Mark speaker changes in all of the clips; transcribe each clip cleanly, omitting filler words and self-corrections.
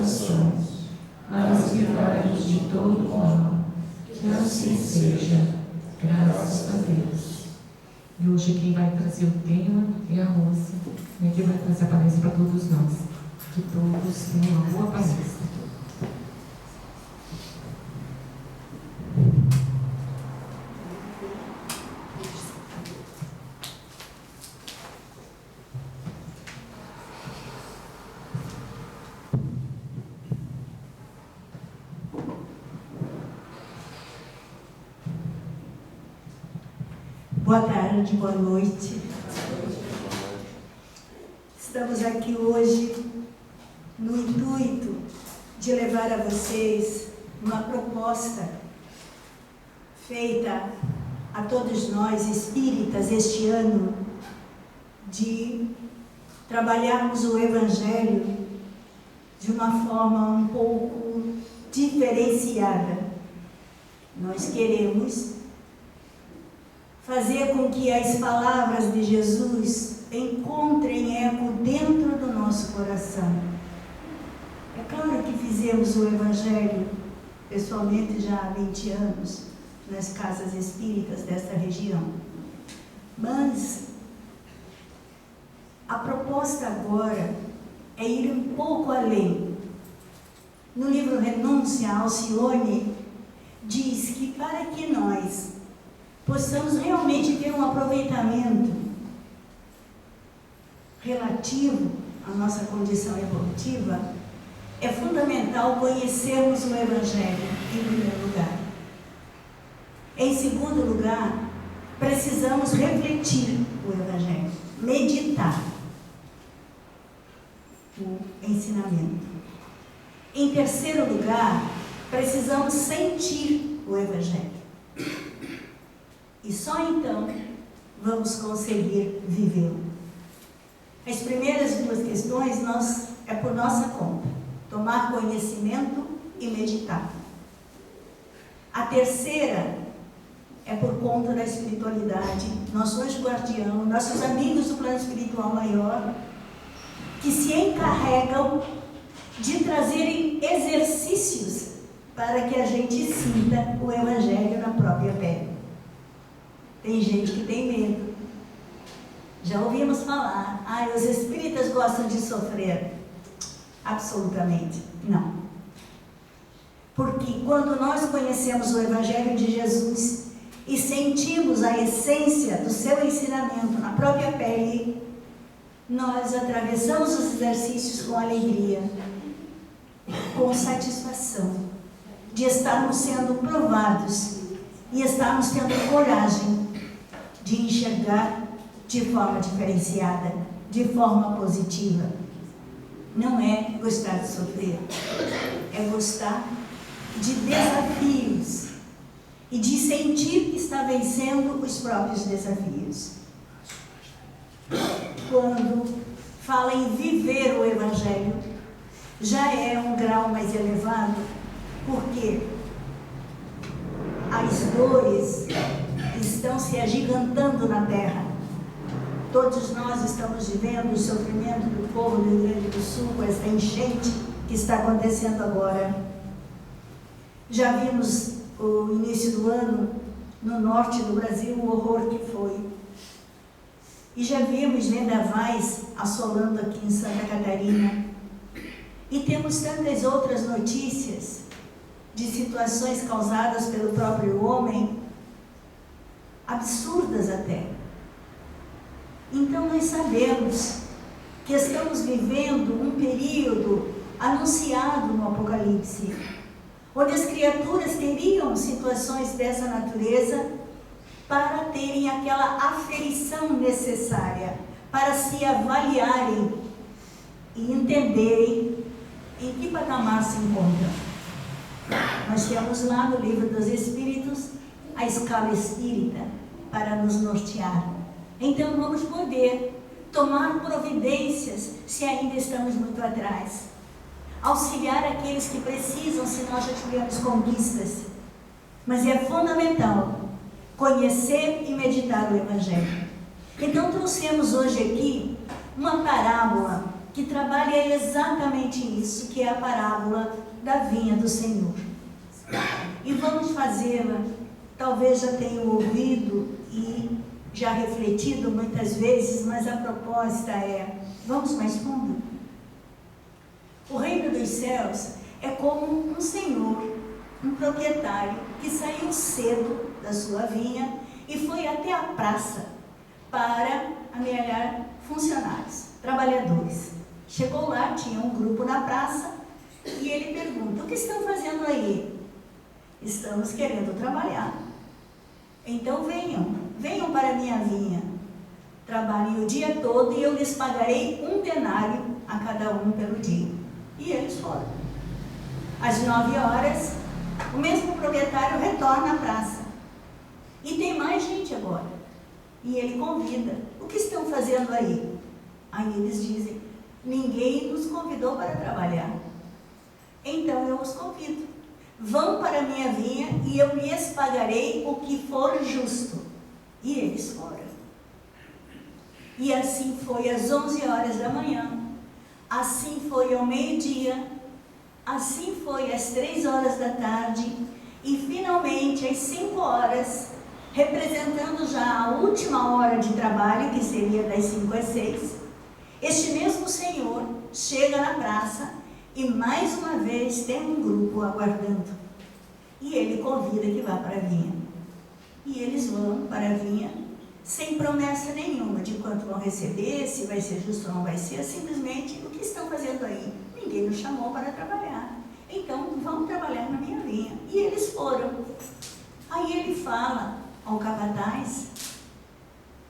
Speaker 1: corações, mas livrai-nos de todo mal. Que assim seja, graças a Deus.
Speaker 2: E hoje quem vai trazer o tema é a Rose, né, que vai trazer a palestra para todos nós. Que todos tenham uma boa palestra.
Speaker 3: Boa tarde, boa noite. Estamos aqui hoje no intuito de levar a vocês uma proposta feita a todos nós espíritas este ano de trabalharmos o Evangelho de uma forma um pouco diferenciada. Nós queremos fazer com que as palavras de Jesus encontrem eco dentro do nosso coração. É claro que fizemos o Evangelho, pessoalmente, já há 20 anos, nas casas espíritas desta região. Mas a proposta agora é ir um pouco além. No livro Renúncia, Alcione diz que para que nós possamos realmente ter um aproveitamento relativo à nossa condição evolutiva, é fundamental conhecermos o Evangelho, em primeiro lugar. Em segundo lugar, precisamos refletir o Evangelho, meditar o ensinamento. Em terceiro lugar, precisamos sentir o Evangelho. E só então vamos conseguir vivê-lo. As primeiras duas questões é por nossa conta. Tomar conhecimento e meditar. A terceira é por conta da espiritualidade. Nosso anjo guardião, nossos amigos do plano espiritual maior, que se encarregam de trazerem exercícios para que a gente sinta o Evangelho na própria pele. Tem gente que tem medo. Já ouvimos falar, os espíritas gostam de sofrer. Absolutamente não. Porque quando nós conhecemos o Evangelho de Jesus e sentimos a essência do seu ensinamento na própria pele, nós atravessamos os exercícios com alegria, com satisfação de estarmos sendo provados e estarmos tendo coragem de enxergar de forma diferenciada, de forma positiva. Não é gostar de sofrer, é gostar de desafios e de sentir que está vencendo os próprios desafios. Quando fala em viver o Evangelho, já é um grau mais elevado, porque as dores estão se agigantando na Terra. Todos nós estamos vivendo o sofrimento do povo do Rio Grande do Sul, com essa enchente que está acontecendo agora. Já vimos o início do ano, no norte do Brasil, o horror que foi. E já vimos vendavais assolando aqui em Santa Catarina. E temos tantas outras notícias de situações causadas pelo próprio homem, absurdas até. Então nós sabemos que estamos vivendo um período anunciado no Apocalipse, onde as criaturas teriam situações dessa natureza para terem aquela aferição necessária, para se avaliarem e entenderem em que patamar se encontram. Nós temos lá no Livro dos Espíritos a escala espírita para nos nortear. Então vamos poder tomar providências se ainda estamos muito atrás. Auxiliar aqueles que precisam se nós já tivemos conquistas. Mas é fundamental conhecer e meditar o Evangelho. Então trouxemos hoje aqui uma parábola que trabalha exatamente isso, que é a parábola da vinha do Senhor. E vamos fazê-la, talvez já tenham ouvido e já refletido muitas vezes, mas a proposta é, vamos mais fundo? O reino dos céus é como um senhor, um proprietário, que saiu cedo da sua vinha e foi até a praça para amealhar funcionários, trabalhadores. Chegou lá, tinha um grupo na praça e ele pergunta: o que estão fazendo aí? Estamos querendo trabalhar. Então venham para a minha vinha, trabalhem o dia todo e eu lhes pagarei 1 denário a cada um pelo dia. E eles foram. Às 9 horas, o mesmo proprietário retorna à praça. E tem mais gente agora. E ele convida: o que estão fazendo aí? Aí eles dizem: ninguém nos convidou para trabalhar. Então eu os convido. Vão para a minha vinha e eu lhes pagarei o que for justo. E eles foram. E assim foi às 11 horas da manhã. Assim foi ao meio-dia. Assim foi às 3 horas da tarde. E finalmente às 5 horas, representando já a última hora de trabalho, que seria das 5 às 6, este mesmo Senhor chega na praça e mais uma vez tem um grupo aguardando. E ele convida que vá para a vinha. E eles vão para a vinha sem promessa nenhuma de quanto vão receber, se vai ser justo ou não vai ser, simplesmente: o que estão fazendo aí? Ninguém nos chamou para trabalhar. Então vão trabalhar na minha vinha. E eles foram. Aí ele fala ao capataz: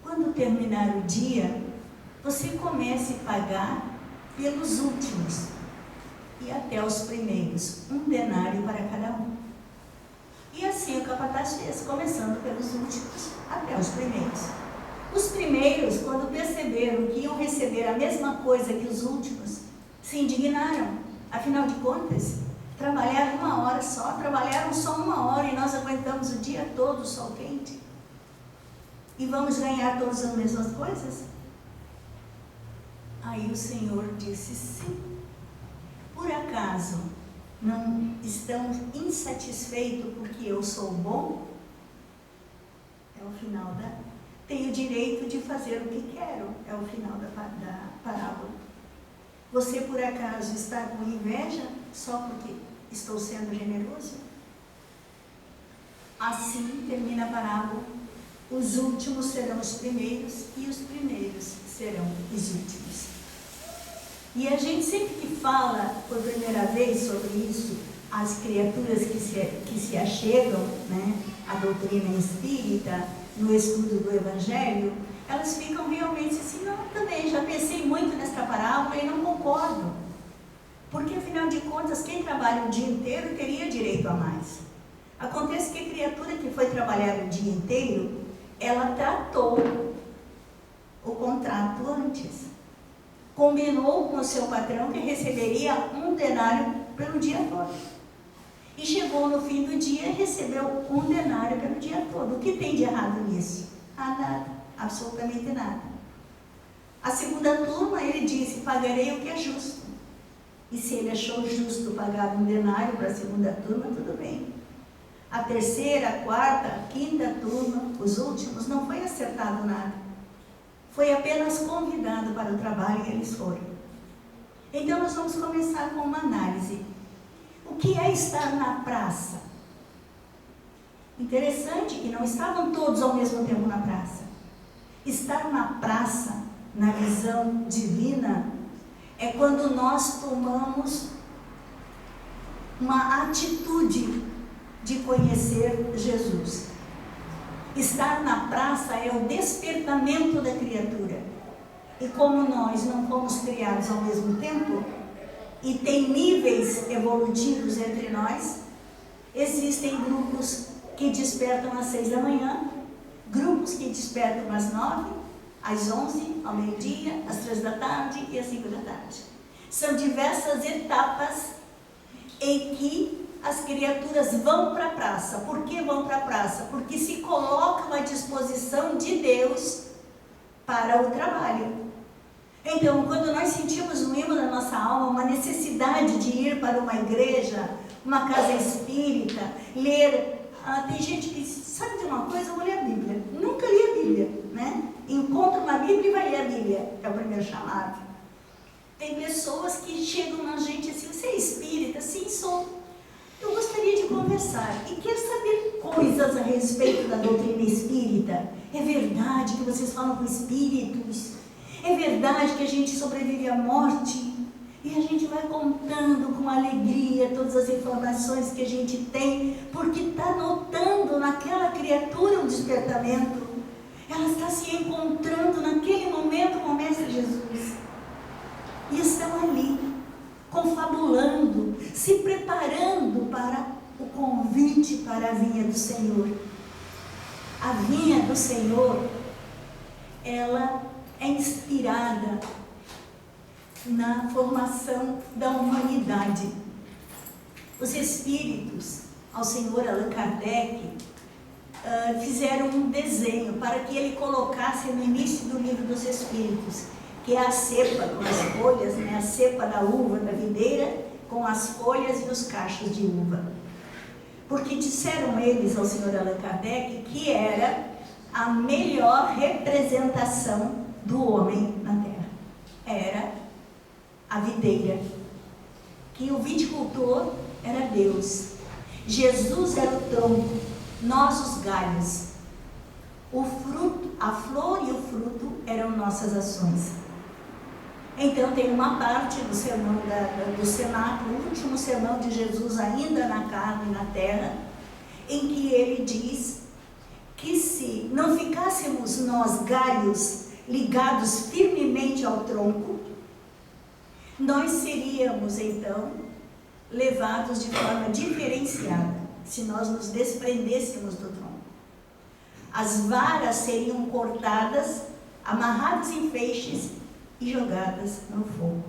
Speaker 3: quando terminar o dia, você comece a pagar pelos últimos e até os primeiros, 1 denário para cada um. E assim o capataz fez, começando pelos últimos até os primeiros. Os primeiros, quando perceberam que iam receber a mesma coisa que os últimos, se indignaram. Afinal de contas, trabalharam 1 hora só, trabalharam só 1 hora e nós aguentamos o dia todo o sol quente. E vamos ganhar todas as mesmas coisas? Aí o Senhor disse: sim. Por acaso não estão insatisfeitos porque eu sou bom? É o final da... Tenho direito de fazer o que quero. É o final da parábola. Você por acaso está com inveja só porque estou sendo generoso? Assim termina a parábola. Os últimos serão os primeiros e os primeiros serão os últimos. E a gente sempre que fala por primeira vez sobre isso, as criaturas que se achegam, né, à doutrina espírita, no estudo do Evangelho, elas ficam realmente assim: não, também já pensei muito nesta parábola e não concordo. Porque afinal de contas, quem trabalha o dia inteiro teria direito a mais. Acontece que a criatura que foi trabalhar o dia inteiro, ela tratou o contrato antes. Combinou com o seu patrão que receberia 1 denário pelo dia todo. E chegou no fim do dia e recebeu 1 denário pelo dia todo. O que tem de errado nisso? Nada, absolutamente nada. A segunda turma, ele disse: pagarei o que é justo. E se ele achou justo pagar 1 denário para a segunda turma, tudo bem. A terceira, a quarta, a quinta turma, os últimos, não foi acertado nada. Foi apenas convidado para o trabalho e eles foram. Então nós vamos começar com uma análise. O que é estar na praça? Interessante que não estavam todos ao mesmo tempo na praça. Estar na praça, na visão divina, é quando nós tomamos uma atitude de conhecer Jesus. Estar na praça é o despertamento da criatura. E como nós não fomos criados ao mesmo tempo, e tem níveis evolutivos entre nós, existem grupos que despertam às 6 da manhã, grupos que despertam às 9, às 11, ao meio-dia, às 3 da tarde e às 5 da tarde. São diversas etapas em que as criaturas vão para a praça. Por que vão para a praça? Porque se colocam à disposição de Deus para o trabalho. Então, quando nós sentimos no âmago da nossa alma uma necessidade de ir para uma igreja, uma casa espírita, ler, tem gente que sabe de uma coisa, eu vou ler a Bíblia. Nunca li a Bíblia, né? Encontra uma Bíblia e vai ler a Bíblia, é o primeiro chamado. Tem pessoas que chegam na gente assim, você é espírita? Sim, sou. Eu gostaria de conversar e quero saber coisas a respeito da doutrina espírita. É verdade que vocês falam com espíritos? É verdade que a gente sobrevive à morte? E a gente vai contando com alegria todas as informações que a gente tem, porque está notando naquela criatura um despertamento. Ela está se encontrando naquele momento com o Mestre Jesus. E estão ali, confabulando, se preparando para o convite para a vinha do Senhor. A vinha do Senhor, ela é inspirada na formação da humanidade. Os espíritos, ao senhor Allan Kardec, fizeram um desenho para que ele colocasse no início do livro dos Espíritos, que é a cepa com as folhas, né? A cepa da uva, da videira, com as folhas e os cachos de uva. Porque disseram eles ao senhor Allan Kardec que era a melhor representação do homem na Terra. Era a videira, que o viticultor era Deus, Jesus era o tronco, nós os galhos, o fruto, a flor e o fruto eram nossas ações. Então tem uma parte do sermão do cenáculo, o último sermão de Jesus ainda na carne e na terra, em que ele diz que se não ficássemos nós galhos ligados firmemente ao tronco, nós seríamos então levados de forma diferenciada, se nós nos desprendêssemos do tronco. As varas seriam cortadas, amarradas em feixes e jogadas no fogo.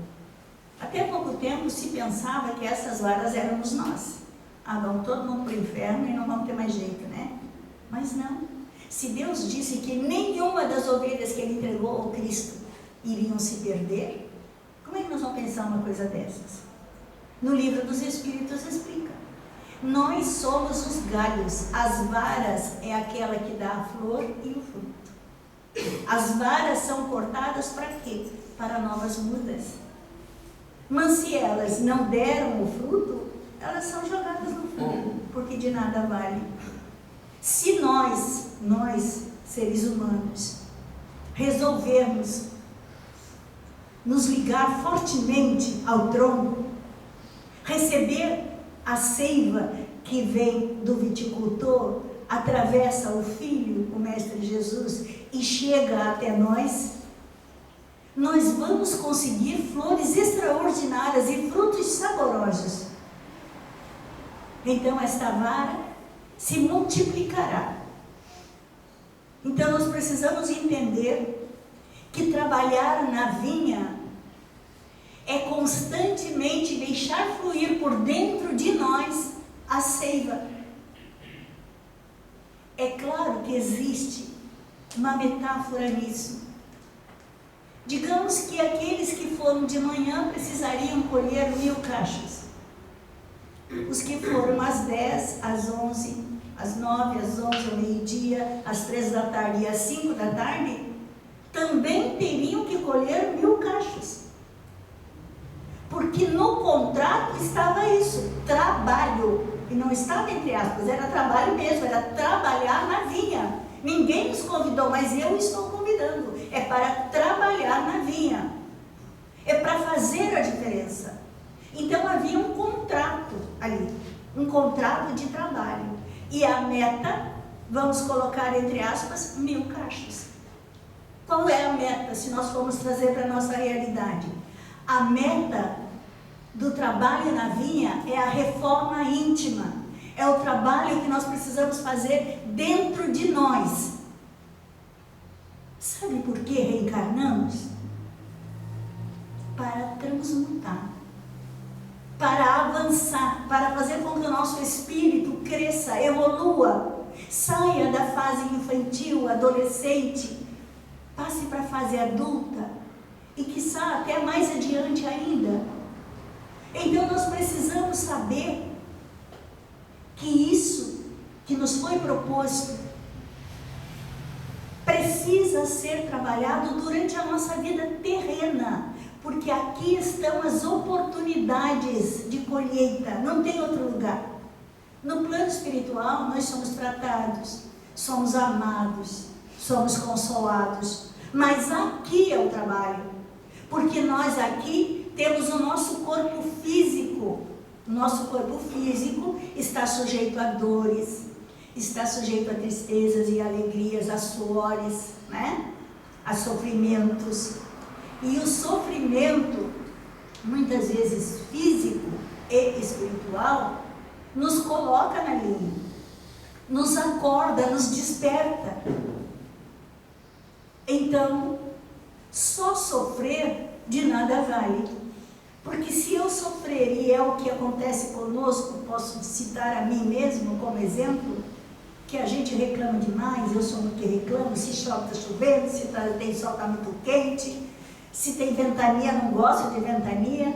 Speaker 3: Até pouco tempo se pensava que essas varas éramos nós. Vamos todo mundo para o inferno e não vamos ter mais jeito, né? Mas não. Se Deus disse que nenhuma das ovelhas que Ele entregou ao Cristo iriam se perder, como é que nós vamos pensar uma coisa dessas? No livro dos Espíritos explica. Nós somos os galhos, as varas é aquela que dá a flor e o fruto. As varas são cortadas para quê? Para novas mudas. Mas se elas não deram o fruto, elas são jogadas no fogo, porque de nada vale. Se nós, seres humanos, resolvermos nos ligar fortemente ao tronco, receber a seiva que vem do viticultor, atravessa o Filho, o Mestre Jesus, e chega até nós vamos conseguir flores extraordinárias e frutos saborosos. Então esta vara se multiplicará. Então nós precisamos entender que trabalhar na vinha é constantemente deixar fluir por dentro de nós a seiva. É claro que existe uma metáfora nisso. Digamos que aqueles que foram de manhã precisariam colher 1000 cachos. Os que foram às 10, às 11, às 9, às 11, ao meio-dia, às 3 da tarde e às 5 da tarde, também teriam que colher 1000 cachos. Porque no contrato estava isso, trabalho. E não estava entre aspas, era trabalho mesmo, era trabalhar na vinha. Ninguém nos convidou, mas eu estou convidando. É para trabalhar na vinha. É para fazer a diferença. Então havia um contrato ali, um contrato de trabalho. E a meta, vamos colocar entre aspas, 1000 cachos. Qual é a meta, se nós formos trazer para a nossa realidade? A meta do trabalho na vinha é a reforma íntima. É o trabalho que nós precisamos fazer dentro de nós. Sabe por que reencarnamos? Para transmutar, para avançar, para fazer com que o nosso espírito cresça, evolua, saia da fase infantil, adolescente, passe para a fase adulta e quiçá até mais adiante ainda. Então nós precisamos saber que isso que nos foi proposto precisa ser trabalhado durante a nossa vida terrena, porque aqui estão as oportunidades de colheita, não tem outro lugar. No plano espiritual nós somos tratados, somos amados, somos consolados, mas aqui é o trabalho, porque nós aqui temos o nosso corpo físico. O nosso corpo físico está sujeito a dores, está sujeito a tristezas e alegrias, a suores, né? A sofrimentos. E o sofrimento, muitas vezes físico e espiritual, nos coloca na linha, nos acorda, nos desperta. Então, só sofrer de nada vale. Porque se eu sofrer, e é o que acontece conosco, posso citar a mim mesmo como exemplo, que a gente reclama demais, eu sou muito que reclamo, se chove está chovendo, se tem sol está muito quente, se tem ventania, não gosto de ventania.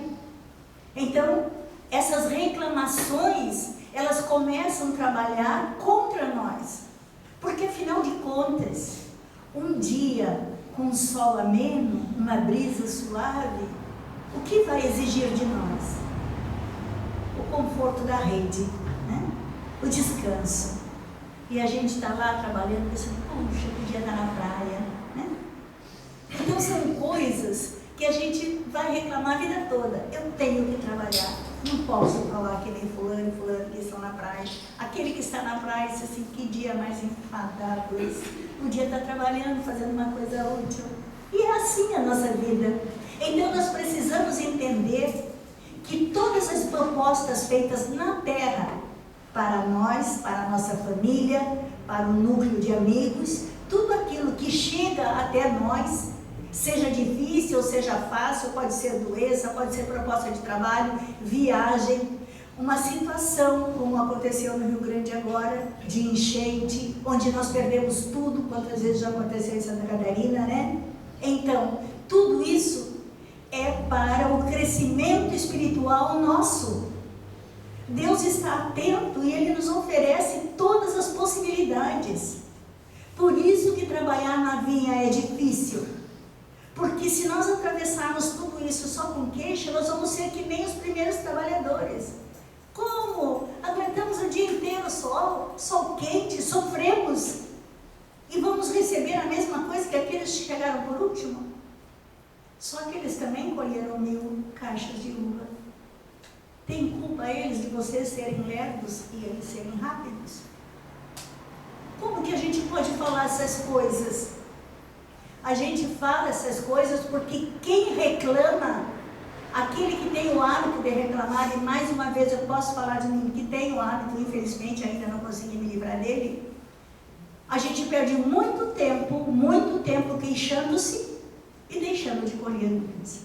Speaker 3: Então, essas reclamações, elas começam a trabalhar contra nós. Porque, afinal de contas, um dia com um sol ameno, uma brisa suave, o que vai exigir de nós? O conforto da rede, né? O descanso. E a gente está lá trabalhando, pensando, puxa, podia estar na praia, né? Então são coisas que a gente vai reclamar a vida toda. Eu tenho que trabalhar, não posso falar que nem fulano e fulano que estão na praia. Aquele que está na praia diz assim, que dia mais enfadado esse. Podia estar trabalhando, fazendo uma coisa útil. E é assim a nossa vida. Então nós precisamos entender que todas as propostas feitas na Terra, para nós, para a nossa família, para o núcleo de amigos, tudo aquilo que chega até nós, seja difícil ou seja fácil, pode ser doença, pode ser proposta de trabalho, viagem, uma situação como aconteceu no Rio Grande agora, de enchente, onde nós perdemos tudo, quantas vezes já aconteceu em Santa Catarina, né? Então, tudo isso é para o crescimento espiritual nosso. Deus está atento e Ele nos oferece todas as possibilidades. Por isso que trabalhar na vinha é difícil. Porque se nós atravessarmos tudo isso só com queixa, nós vamos ser que nem os primeiros trabalhadores. Como? Aguentamos o dia inteiro sol quente, sofremos. E vamos receber a mesma coisa que aqueles que chegaram por último? Só que eles também colheram 1000 caixas de uva. Tem culpa eles de vocês serem lerdos e eles serem rápidos? Como que a gente pode falar essas coisas? A gente fala essas coisas porque quem reclama, aquele que tem o hábito de reclamar, e mais uma vez eu posso falar de mim que tem o hábito, infelizmente ainda não consegui me livrar dele, a gente perde muito tempo queixando-se e deixando de colher nuvens.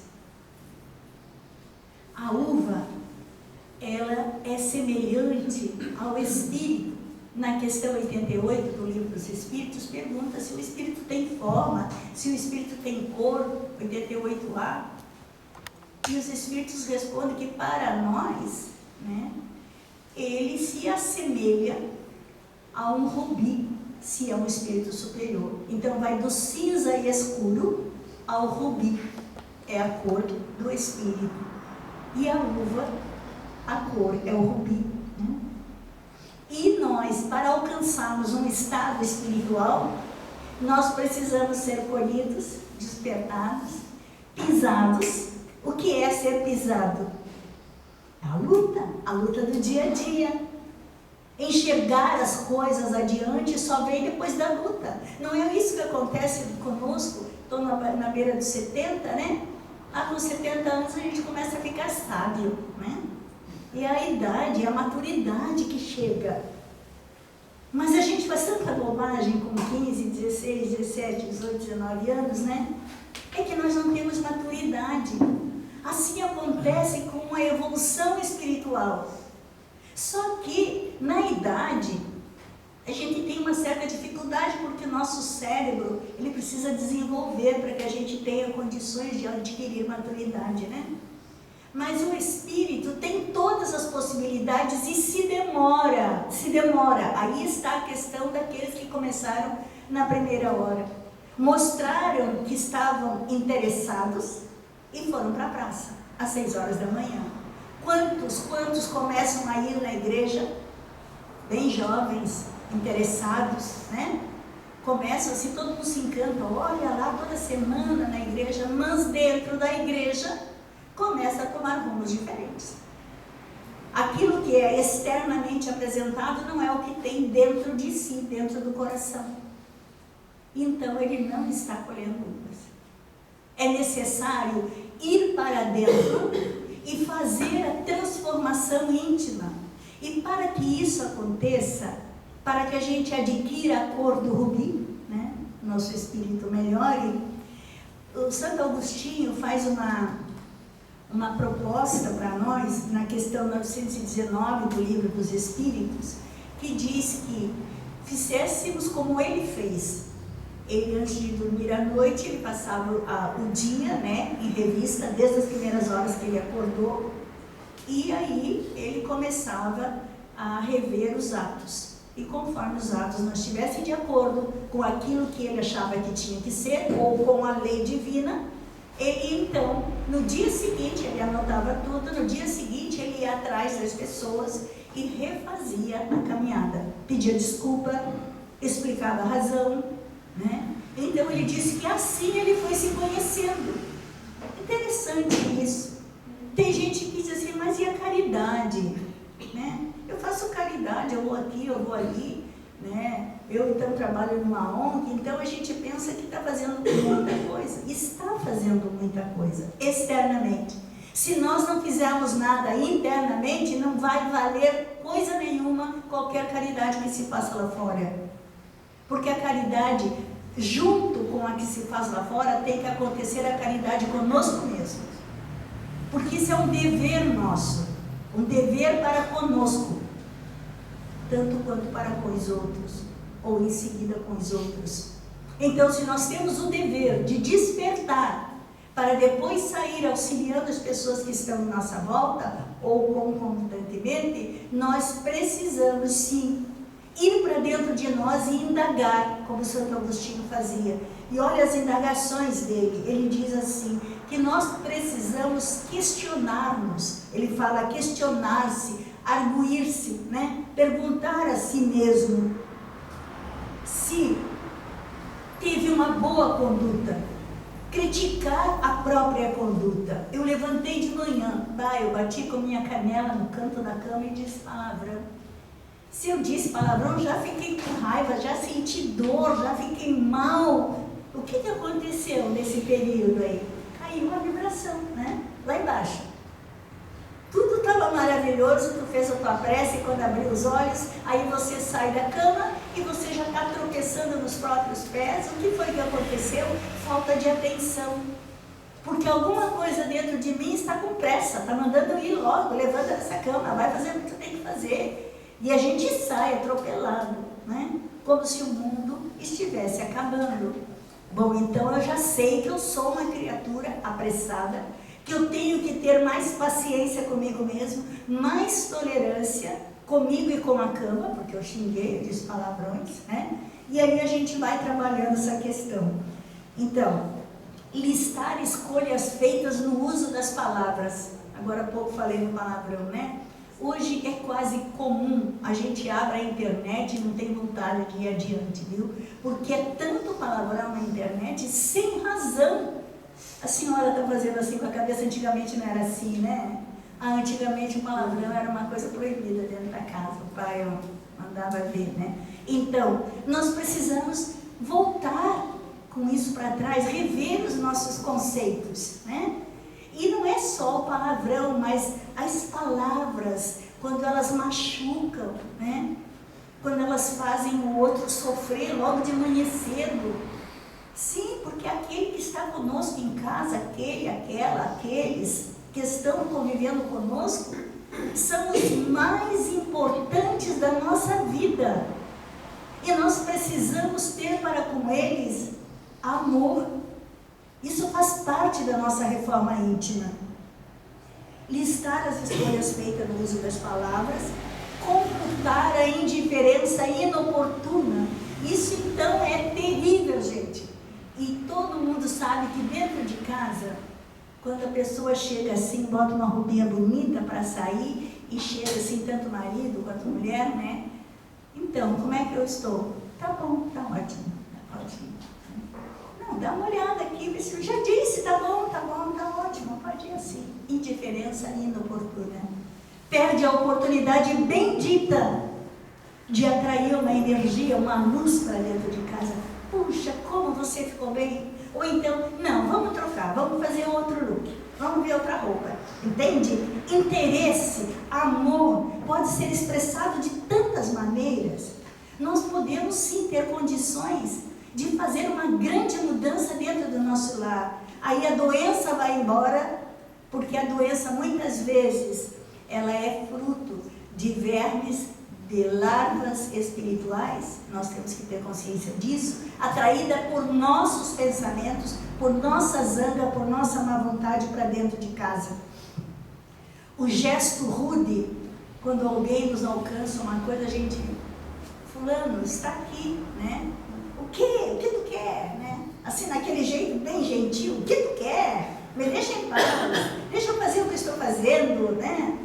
Speaker 3: A uva, ela é semelhante ao Espírito. Na questão 88 do Livro dos Espíritos, pergunta se o Espírito tem forma, se o Espírito tem cor, 88a. E os Espíritos respondem que para nós, né, ele se assemelha a um rubi, se é um Espírito superior. Então vai do cinza e escuro ao rubi, é a cor do Espírito. E a uva, a cor é o rubi. Né? E nós, para alcançarmos um estado espiritual, nós precisamos ser colhidos, despertados, pisados. O que é ser pisado? A luta do dia a dia. Enxergar as coisas adiante só vem depois da luta. Não é isso que acontece conosco? Estou na beira dos 70, né? Com 70 anos a gente começa a ficar sábio, né? E a idade, a maturidade que chega. Mas a gente faz tanta bobagem com 15, 16, 17, 18, 19 anos, né? É que nós não temos maturidade. Assim acontece com a evolução espiritual. Só que, na idade, A gente tem uma certa dificuldade porque o nosso cérebro, ele precisa desenvolver para que a gente tenha condições de adquirir maturidade, né? Mas o Espírito tem todas as possibilidades e se demora. Aí está a questão daqueles que começaram na primeira hora. Mostraram que estavam interessados e foram para a praça, às 6 horas da manhã. Quantos começam a ir na igreja, bem jovens, interessados, né? Começam assim, todo mundo se encanta, olha lá toda semana na igreja, mas dentro da igreja começa a tomar rumos diferentes. Aquilo que é externamente apresentado não é o que tem dentro de si, dentro do coração. Então ele não está colhendo uvas. É necessário ir para dentro e fazer a transformação íntima. E para que isso aconteça, para que a gente adquira a cor do rubi, né? Nosso espírito melhore, o Santo Agostinho faz uma proposta para nós, na questão 919 do Livro dos Espíritos, que diz que fizéssemos como ele fez. Ele, antes de dormir à noite, ele passava o dia, né, em revista, desde as primeiras horas que ele acordou, e aí ele começava a rever os atos. E conforme os atos não estivessem de acordo com aquilo que ele achava que tinha que ser, ou com a lei divina, ele então, no dia seguinte, ele anotava tudo, no dia seguinte ele ia atrás das pessoas e refazia a caminhada. Pedia desculpa, explicava a razão, né? Então ele disse que assim ele foi se conhecendo. Interessante isso. Tem gente que diz assim, mas e a caridade? Né? Eu faço caridade, eu vou aqui, eu vou ali, né? Eu então trabalho numa ONG, então a gente pensa que está fazendo muita coisa. Está fazendo muita coisa, externamente. Se nós não fizermos nada internamente, não vai valer coisa nenhuma qualquer caridade que se faça lá fora. Porque a caridade, junto com a que se faz lá fora, tem que acontecer a caridade conosco mesmos. Porque isso é um dever nosso, um dever para conosco, tanto quanto para com os outros, ou em seguida com os outros. Então, se nós temos o dever de despertar, para depois sair auxiliando as pessoas que estão em nossa volta, ou concomitantemente, nós precisamos sim ir para dentro de nós e indagar, como Santo Agostinho fazia. E olha as indagações dele, ele diz assim, que nós precisamos questionar-nos. Ele fala questionar-se, arguir-se, né? Perguntar a si mesmo se teve uma boa conduta, criticar a própria conduta. Eu levantei de manhã, eu bati com minha canela no canto da cama e disse palavrão. Se eu disse palavrão, já fiquei com raiva, já senti dor, já fiquei mal. O que aconteceu nesse período aí? Caiu a vibração, né? Lá embaixo. Tudo estava maravilhoso, tu fez a tua prece quando abriu os olhos, aí você sai da cama e você já está tropeçando nos próprios pés. O que foi que aconteceu? Falta de atenção. Porque alguma coisa dentro de mim está com pressa, está mandando eu ir logo, levanta dessa cama, vai fazer o que tu tem que fazer. E a gente sai atropelado, né? Como se o mundo estivesse acabando. Bom, então eu já sei que eu sou uma criatura apressada, que eu tenho que ter mais paciência comigo mesmo, mais tolerância comigo e com a cama, porque eu xinguei, eu disse palavrões, né? E aí a gente vai trabalhando essa questão. Então, listar escolhas feitas no uso das palavras. Agora há pouco falei no palavrão, né? Hoje é quase comum, a gente abre a internet e não tem vontade de ir adiante, viu? Porque é tanto palavrão na internet sem razão. A senhora está fazendo assim com a cabeça, antigamente não era assim, né? Antigamente o palavrão era uma coisa proibida dentro da casa, o pai mandava ver, né? Então, nós precisamos voltar com isso para trás, rever os nossos conceitos, né? E não é só o palavrão, mas as palavras, quando elas machucam, né? Quando elas fazem o outro sofrer logo de manhã cedo. Sim, porque aquele que está conosco em casa, aqueles que estão convivendo conosco, são os mais importantes da nossa vida. E nós precisamos ter para com eles amor. Isso faz parte da nossa reforma íntima. Listar as escolhas feitas no uso das palavras, computar a indiferença inoportuna. Isso então é terrível, gente. E todo mundo sabe que dentro de casa, quando a pessoa chega assim, bota uma roupinha bonita para sair e chega assim, tanto o marido quanto a mulher, né? Então, como é que eu estou? Tá bom, tá ótimo, pode ir. Não, dá uma olhada aqui, vê se eu já disse, tá bom, tá ótimo, pode ir assim. Indiferença inoportuna. Perde a oportunidade bendita de atrair uma energia, uma luz para dentro de casa. Puxa, como você ficou bem. Ou então, não, vamos trocar, vamos fazer outro look, vamos ver outra roupa. Entende? Interesse, amor, pode ser expressado de tantas maneiras. Nós podemos sim ter condições de fazer uma grande mudança dentro do nosso lar. Aí a doença vai embora, porque a doença muitas vezes ela é fruto de vermes, de larvas espirituais, nós temos que ter consciência disso, atraída por nossos pensamentos, por nossa zanga, por nossa má vontade para dentro de casa. O gesto rude, quando alguém nos alcança uma coisa, a gente, fulano, está aqui, né? O que tu quer, né? Assim, naquele jeito bem gentil, o que tu quer? Me deixa em paz, deixa eu fazer o que estou fazendo, né?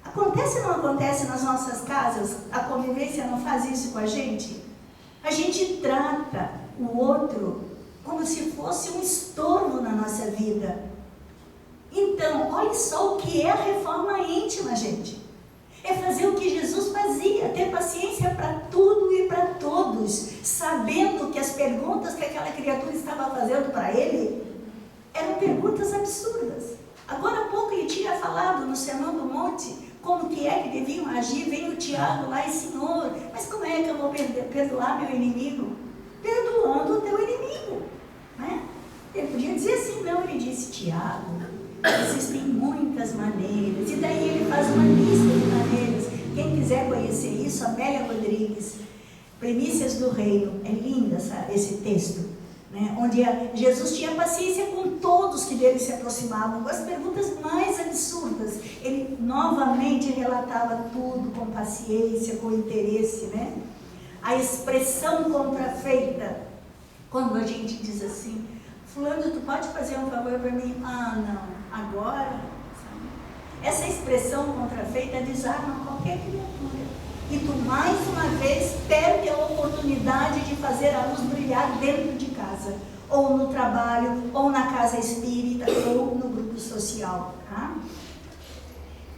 Speaker 3: Acontece ou não acontece nas nossas casas? A convivência não faz isso com a gente? A gente trata o outro como se fosse um estorvo na nossa vida. Então, olha só o que é a reforma íntima, gente. É fazer o que Jesus fazia, ter paciência para tudo e para todos, sabendo que as perguntas que aquela criatura estava fazendo para ele eram perguntas absurdas. Agora há pouco ele tinha falado no Sermão do Monte, como que é que deviam agir. Vem o Tiago lá e, Senhor, mas como é que eu vou perdoar meu inimigo? Perdoando o teu inimigo, né? Ele podia dizer assim, não, ele disse, Tiago, existem muitas maneiras, e daí ele faz uma lista de maneiras. Quem quiser conhecer isso, Amélia Rodrigues, Primícias do Reino, é linda esse texto, né? Onde Jesus tinha paciência com todos que dele se aproximavam, com as perguntas mais absurdas. Ele novamente relatava tudo com paciência, com interesse, né? A expressão contrafeita, quando a gente diz assim, fulano, tu pode fazer um favor para mim? Ah, não, agora, sabe? Essa expressão contrafeita desarma qualquer criatura. E tu, mais uma vez, perde a oportunidade de fazer a luz brilhar dentro de casa, ou no trabalho, ou na casa espírita, ou no grupo social, tá?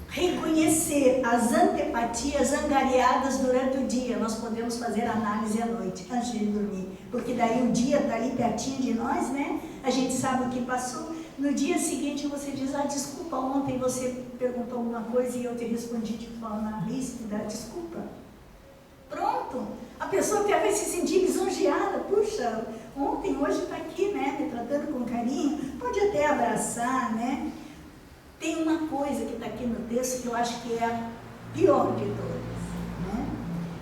Speaker 3: Reconhecer as antipatias angariadas durante o dia. Nós podemos fazer análise à noite, antes de dormir, porque daí o dia está ali pertinho de nós, né? A gente sabe o que passou. No dia seguinte você diz, desculpa, ontem você perguntou alguma coisa e eu te respondi de forma ríspida, desculpa. Pronto, a pessoa até vai se sentir lisonjeada. Puxa, ontem, hoje está aqui, né, me tratando com carinho, pode até abraçar, né? Tem uma coisa que está aqui no texto que eu acho que é a pior de todas, né?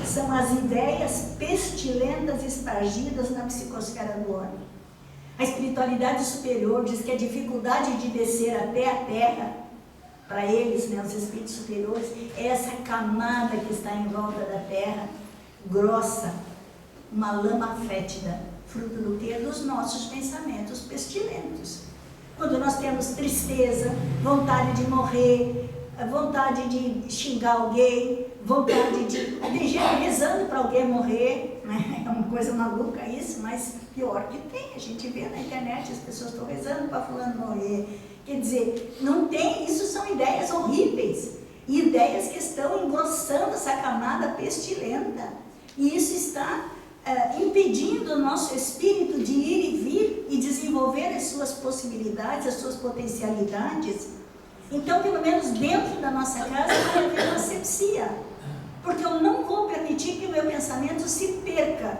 Speaker 3: São as ideias pestilentas espargidas na psicosfera do homem. A espiritualidade superior diz que a dificuldade de descer até a terra, para eles, né, os espíritos superiores, é essa camada que está em volta da terra, grossa, uma lama fétida, fruto do quê? Dos nossos pensamentos pestilentos. Quando nós temos tristeza, vontade de morrer, vontade de xingar alguém, vontade de... Tem gente rezando para alguém morrer, né? É uma coisa maluca isso, mas pior que tem. A gente vê na internet, as pessoas estão rezando para fulano morrer. Quer dizer, não tem, isso são ideias horríveis. Ideias que estão engrossando essa camada pestilenta. E isso está impedindo o nosso espírito de ir e vir e desenvolver as suas possibilidades, as suas potencialidades. Então, pelo menos dentro da nossa casa, vai haver uma asepsia. Porque eu não vou permitir que o meu pensamento se perca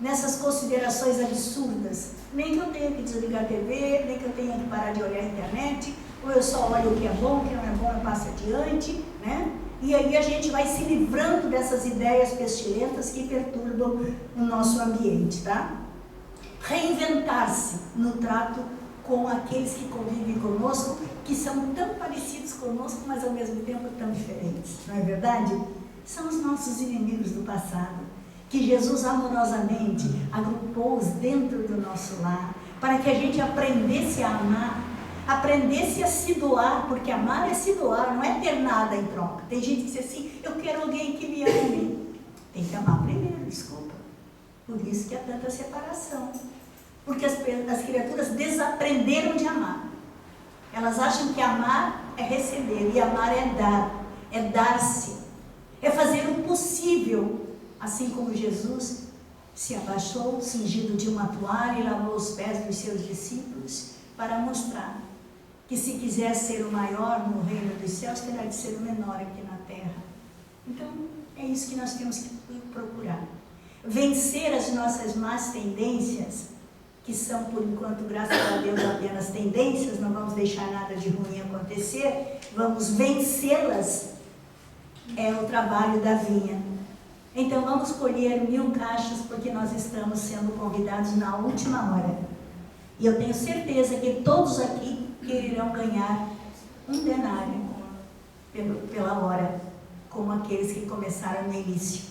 Speaker 3: nessas considerações absurdas. Nem que eu tenha que desligar a TV, nem que eu tenha que parar de olhar a internet. ou eu só olho o que é bom, o que não é bom eu passo adiante, né? E aí a gente vai se livrando dessas ideias pestilentas que perturbam o nosso ambiente, tá? Reinventar-se no trato com aqueles que convivem conosco, que são tão parecidos conosco, mas ao mesmo tempo tão diferentes, não é verdade? São os nossos inimigos do passado, que Jesus amorosamente agrupou-os dentro do nosso lar, para que a gente aprendesse a amar, aprendesse a se doar, porque amar é se doar, não é ter nada em troca. Tem gente que diz assim, eu quero alguém que me ame. Tem que amar primeiro, desculpa. Por isso que há tanta separação. Porque as criaturas desaprenderam de amar. Elas acham que amar é receber, e amar é dar-se, é fazer o possível, assim como Jesus se abaixou, cingido de uma toalha e lavou os pés dos seus discípulos, para mostrar que se quiser ser o maior no reino dos céus, terá de ser o menor aqui na terra. Então, é isso que nós temos que procurar. Vencer as nossas más tendências, que são, por enquanto, graças a Deus, apenas tendências, não vamos deixar nada de ruim acontecer, vamos vencê-las, é o trabalho da vinha. Então, vamos colher 1000 cachos, porque nós estamos sendo convidados na última hora. E eu tenho certeza que todos aqui quererão ganhar 1 denário pela hora, como aqueles que começaram no início.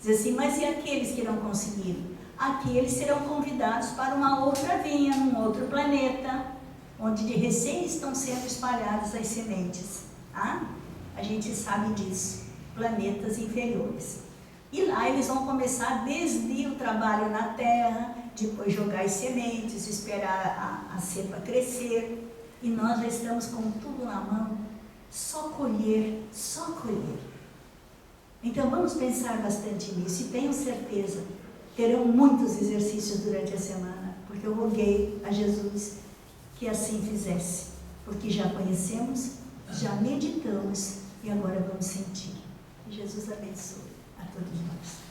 Speaker 3: Diz assim, mas e aqueles que não conseguiram? Aqueles serão convidados para uma outra vinha, num outro planeta, onde de recém estão sendo espalhadas as sementes. Tá? A gente sabe disso, planetas inferiores. E lá eles vão começar desde o trabalho na terra, depois jogar as sementes, esperar a cepa crescer. E nós já estamos com tudo na mão, só colher, só colher. Então vamos pensar bastante nisso e tenho certeza, terão muitos exercícios durante a semana, porque eu roguei a Jesus que assim fizesse, porque já conhecemos, já meditamos e agora vamos sentir. Que Jesus abençoe a todos nós.